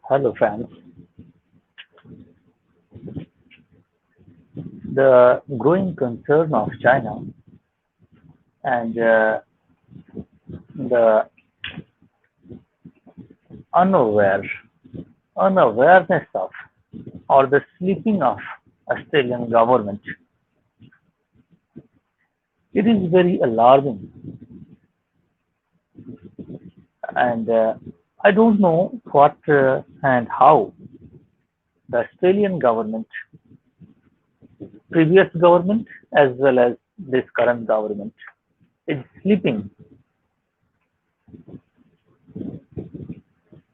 Hello, friends. The growing concern of China and the unaware unawareness of or the sleeping of Australian government, it is very alarming, and I don't know what and how the Australian government, previous government as well as this current government, is sleeping.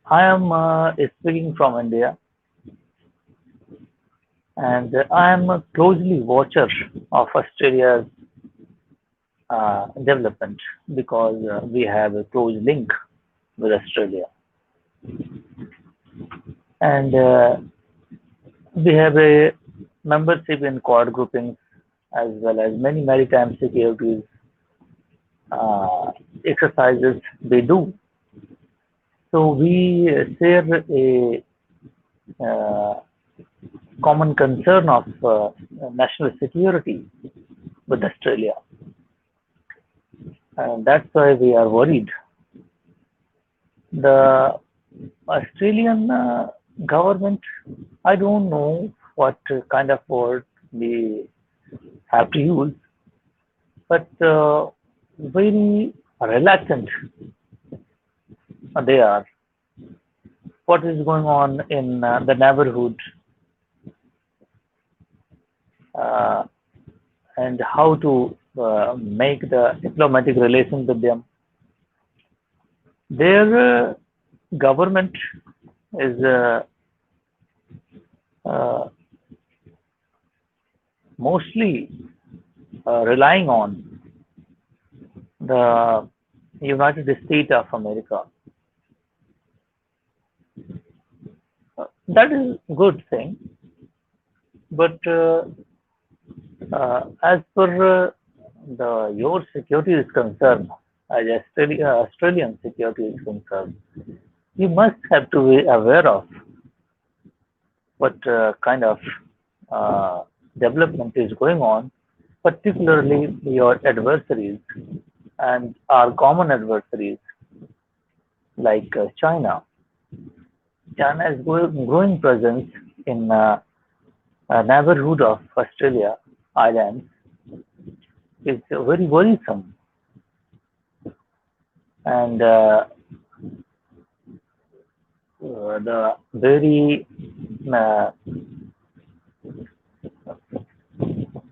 I am speaking from India, and I am a closely watcher of Australia's development because we have a close link with Australia, and we have a membership in quad groupings as well as many maritime securities uh, exercises we do. So we share a uh, common concern of national security with Australia, and that's why we are worried. The Australian government, I don't know what kind of word we have to use, but very reluctant they are. What is going on in the neighborhood uh, and how to make the diplomatic relations with them. Their government is uh, mostly relying on the United States of America. That is a good thing, but as per your security is concerned, as Australian security is concerned, you must have to be aware of what kind of uh, development is going on, particularly your adversaries and our common adversaries like China. China is growing presence in neighborhood of Australia islands is very worrisome, and the very uh,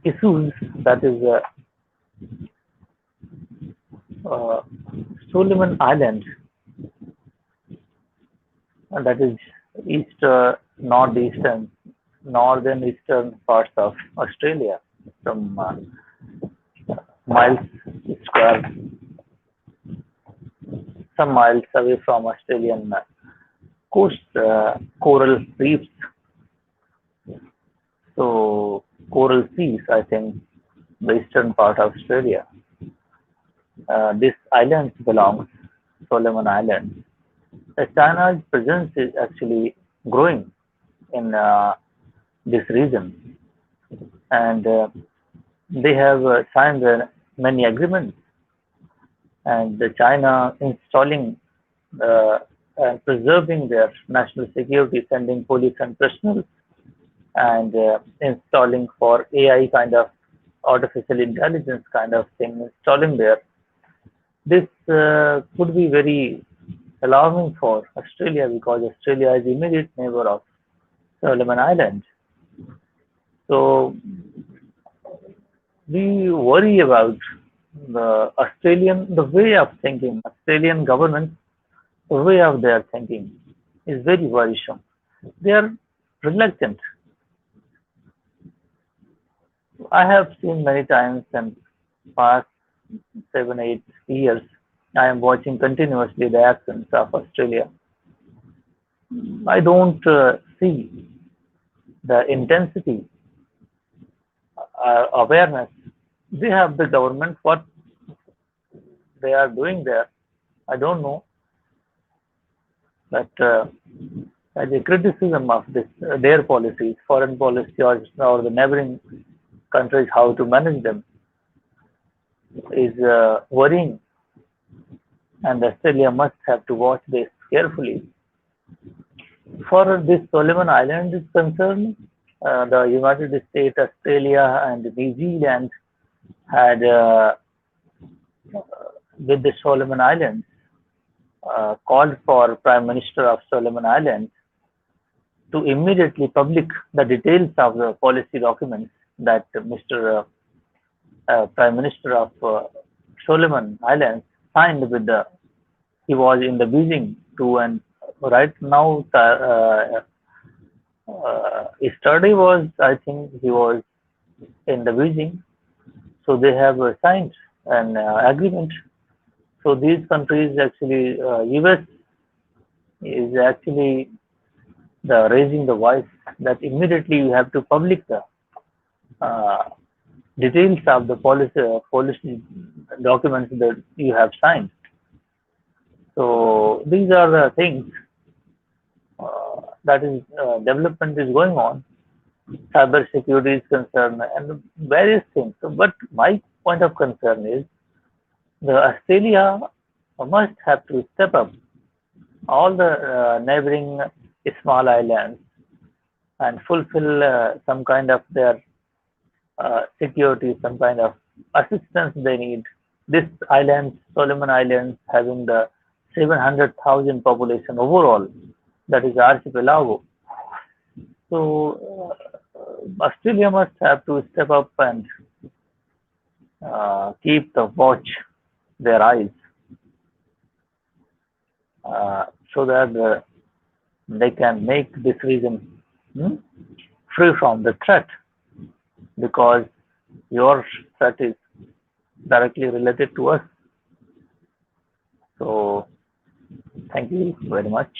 issues that is uh, Solomon Island, and that is east, northern eastern parts of Australia, from miles square, some miles away from Australian coast, coral reefs. So coral seas, I think, the eastern part of Australia. This island belongs Solomon Islands. China's presence is actually growing in this region, and they have signed many agreements, and China installing and preserving their national security, sending police and personnel, and installing for AI kind of artificial intelligence kind of thing, installing there. This could be very alarming for Australia because Australia is immediate neighbor of Solomon Islands. So we worry about the way of thinking, Australian government, the way of their thinking is very worrisome. They are reluctant. I have seen many times in past 7, 8 years. I am watching continuously the actions of Australia. I don't see the intensity, awareness. They have the government. What they are doing there, I don't know. But as a criticism of this, their policies, foreign policy, or the neighboring countries, how to manage them, is worrying, and Australia must have to watch this carefully. For this Solomon Island is concerned, the United States, Australia, and New Zealand had with the Solomon Islands called for Prime Minister of Solomon Islands to immediately publish the details of the policy documents that Mr. Prime Minister of Solomon Islands signed with the. He was in the Beijing too, and right now yesterday was, I think he was in the Beijing, so they have signed an agreement. So these countries actually, US is actually raising the voice that immediately you have to publish the uh, details of the policy documents that you have signed. So these are the things that is development is going on. Cyber security is concerned and various things. So, but my point of concern is the Australia must have to step up all the neighboring small islands and fulfill some kind of their security, some kind of assistance they need. This island, Solomon Islands, having the 700,000 population overall, that is archipelago. So Australia must have to step up and keep the watch their eyes so that they can make this region free from the threat, because your threat is directly related to us. So thank you very much.